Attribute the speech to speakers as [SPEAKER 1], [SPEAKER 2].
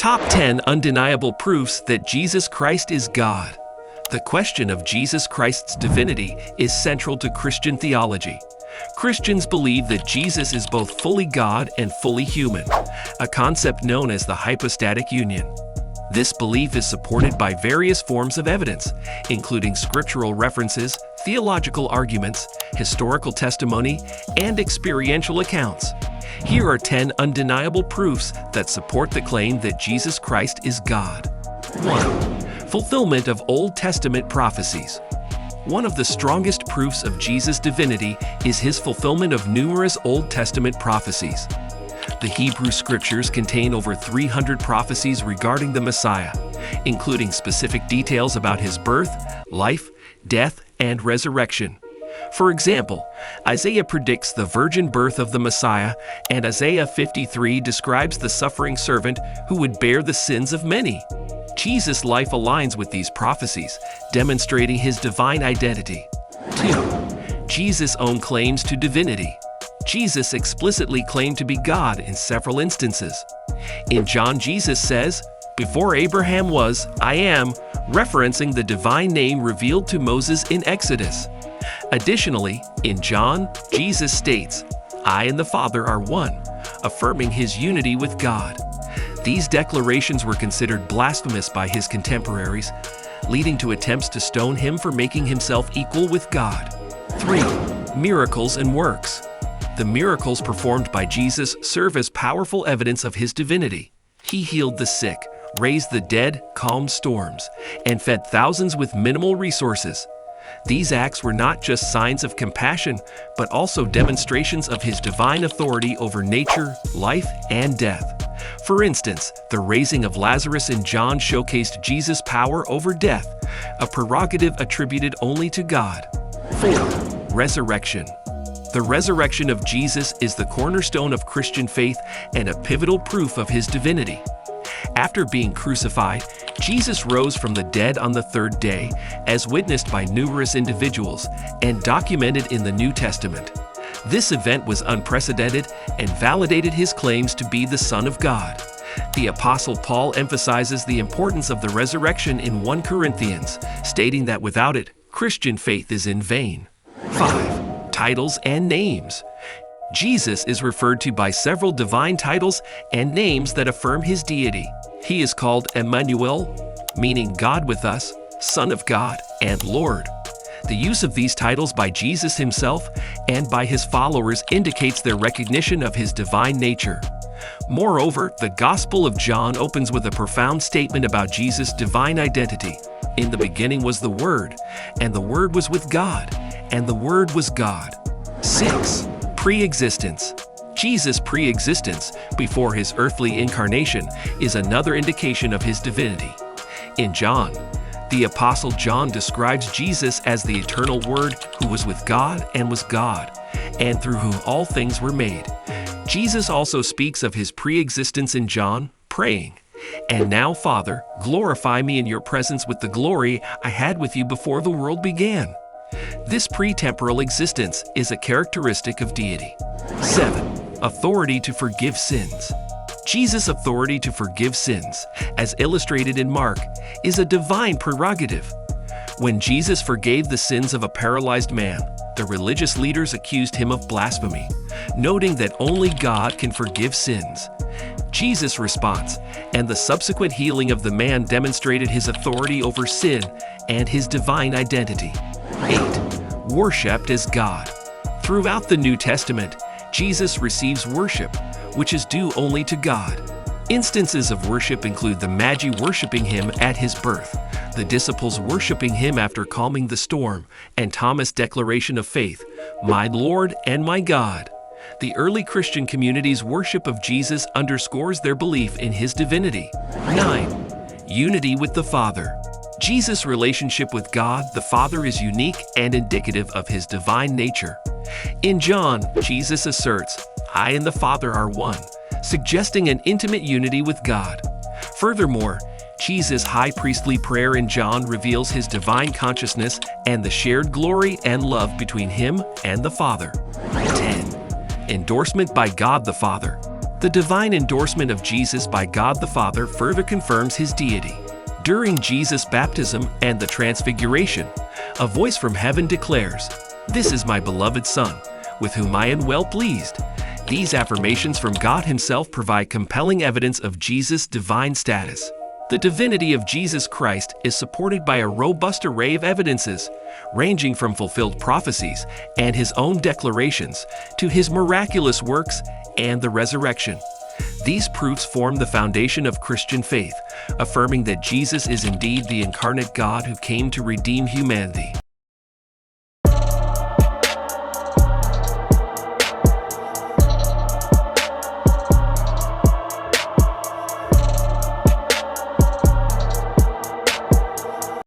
[SPEAKER 1] Top 10 Undeniable Proofs that Jesus Christ is God. The question of Jesus Christ's divinity is central to Christian theology. Christians believe that Jesus is both fully God and fully human, a concept known as the hypostatic union. This belief is supported by various forms of evidence, including scriptural references, theological arguments, historical testimony, and experiential accounts. Here are 10 undeniable proofs that support the claim that Jesus Christ is God. 1. Fulfillment of Old Testament prophecies. One of the strongest proofs of Jesus' divinity is his fulfillment of numerous Old Testament prophecies. The Hebrew Scriptures contain over 300 prophecies regarding the Messiah, including specific details about his birth, life, death, and resurrection. For example, Isaiah predicts the virgin birth of the Messiah, and Isaiah 53 describes the suffering servant who would bear the sins of many. Jesus' life aligns with these prophecies, demonstrating his divine identity. 2. Jesus' own claims to divinity. Jesus explicitly claimed to be God in several instances. In John, Jesus says, "Before Abraham was, I am," referencing the divine name revealed to Moses in Exodus. Additionally, in John, Jesus states, "I and the Father are one," affirming his unity with God. These declarations were considered blasphemous by his contemporaries, leading to attempts to stone him for making himself equal with God. 3. Miracles and works. The miracles performed by Jesus serve as powerful evidence of his divinity. He healed the sick, raised the dead, calmed storms, and fed thousands with minimal resources. These acts were not just signs of compassion, but also demonstrations of his divine authority over nature, life, and death. For instance, the raising of Lazarus in John showcased Jesus' power over death, a prerogative attributed only to God. 4. Resurrection. The resurrection of Jesus is the cornerstone of Christian faith and a pivotal proof of his divinity. After being crucified, Jesus rose from the dead on the third day, as witnessed by numerous individuals and documented in the New Testament. This event was unprecedented and validated his claims to be the Son of God. The Apostle Paul emphasizes the importance of the resurrection in 1 Corinthians, stating that without it, Christian faith is in vain. 5. Titles and names. Jesus is referred to by several divine titles and names that affirm his deity. He is called Emmanuel, meaning God with us, Son of God, and Lord. The use of these titles by Jesus himself and by his followers indicates their recognition of his divine nature. Moreover, the Gospel of John opens with a profound statement about Jesus' divine identity. "In the beginning was the Word, and the Word was with God, and the Word was God." 6. Preexistence. Jesus' preexistence, before his earthly incarnation, is another indication of his divinity. In John, the Apostle John describes Jesus as the eternal Word who was with God and was God, and through whom all things were made. Jesus also speaks of his preexistence in John, praying, "And now, Father, glorify me in your presence with the glory I had with you before the world began." This pretemporal existence is a characteristic of deity. 7. Authority to forgive sins. Jesus' authority to forgive sins, as illustrated in Mark, is a divine prerogative. When Jesus forgave the sins of a paralyzed man, the religious leaders accused him of blasphemy, noting that only God can forgive sins. Jesus' response and the subsequent healing of the man demonstrated his authority over sin and his divine identity. 8. Worshipped as God. Throughout the New Testament, Jesus receives worship, which is due only to God. Instances of worship include the Magi worshiping him at his birth, the disciples worshiping him after calming the storm, and Thomas' declaration of faith, "My Lord and my God." The early Christian community's worship of Jesus underscores their belief in his divinity. 9. Unity with the Father. Jesus' relationship with God the Father is unique and indicative of his divine nature. In John, Jesus asserts, "I and the Father are one," suggesting an intimate unity with God. Furthermore, Jesus' high priestly prayer in John reveals his divine consciousness and the shared glory and love between him and the Father. 10. Endorsement by God the Father. The divine endorsement of Jesus by God the Father further confirms his deity. During Jesus' baptism and the Transfiguration, a voice from heaven declares, "This is my beloved Son, with whom I am well pleased." These affirmations from God himself provide compelling evidence of Jesus' divine status. The divinity of Jesus Christ is supported by a robust array of evidences, ranging from fulfilled prophecies and his own declarations to his miraculous works and the resurrection. These proofs form the foundation of Christian faith, affirming that Jesus is indeed the incarnate God who came to redeem humanity.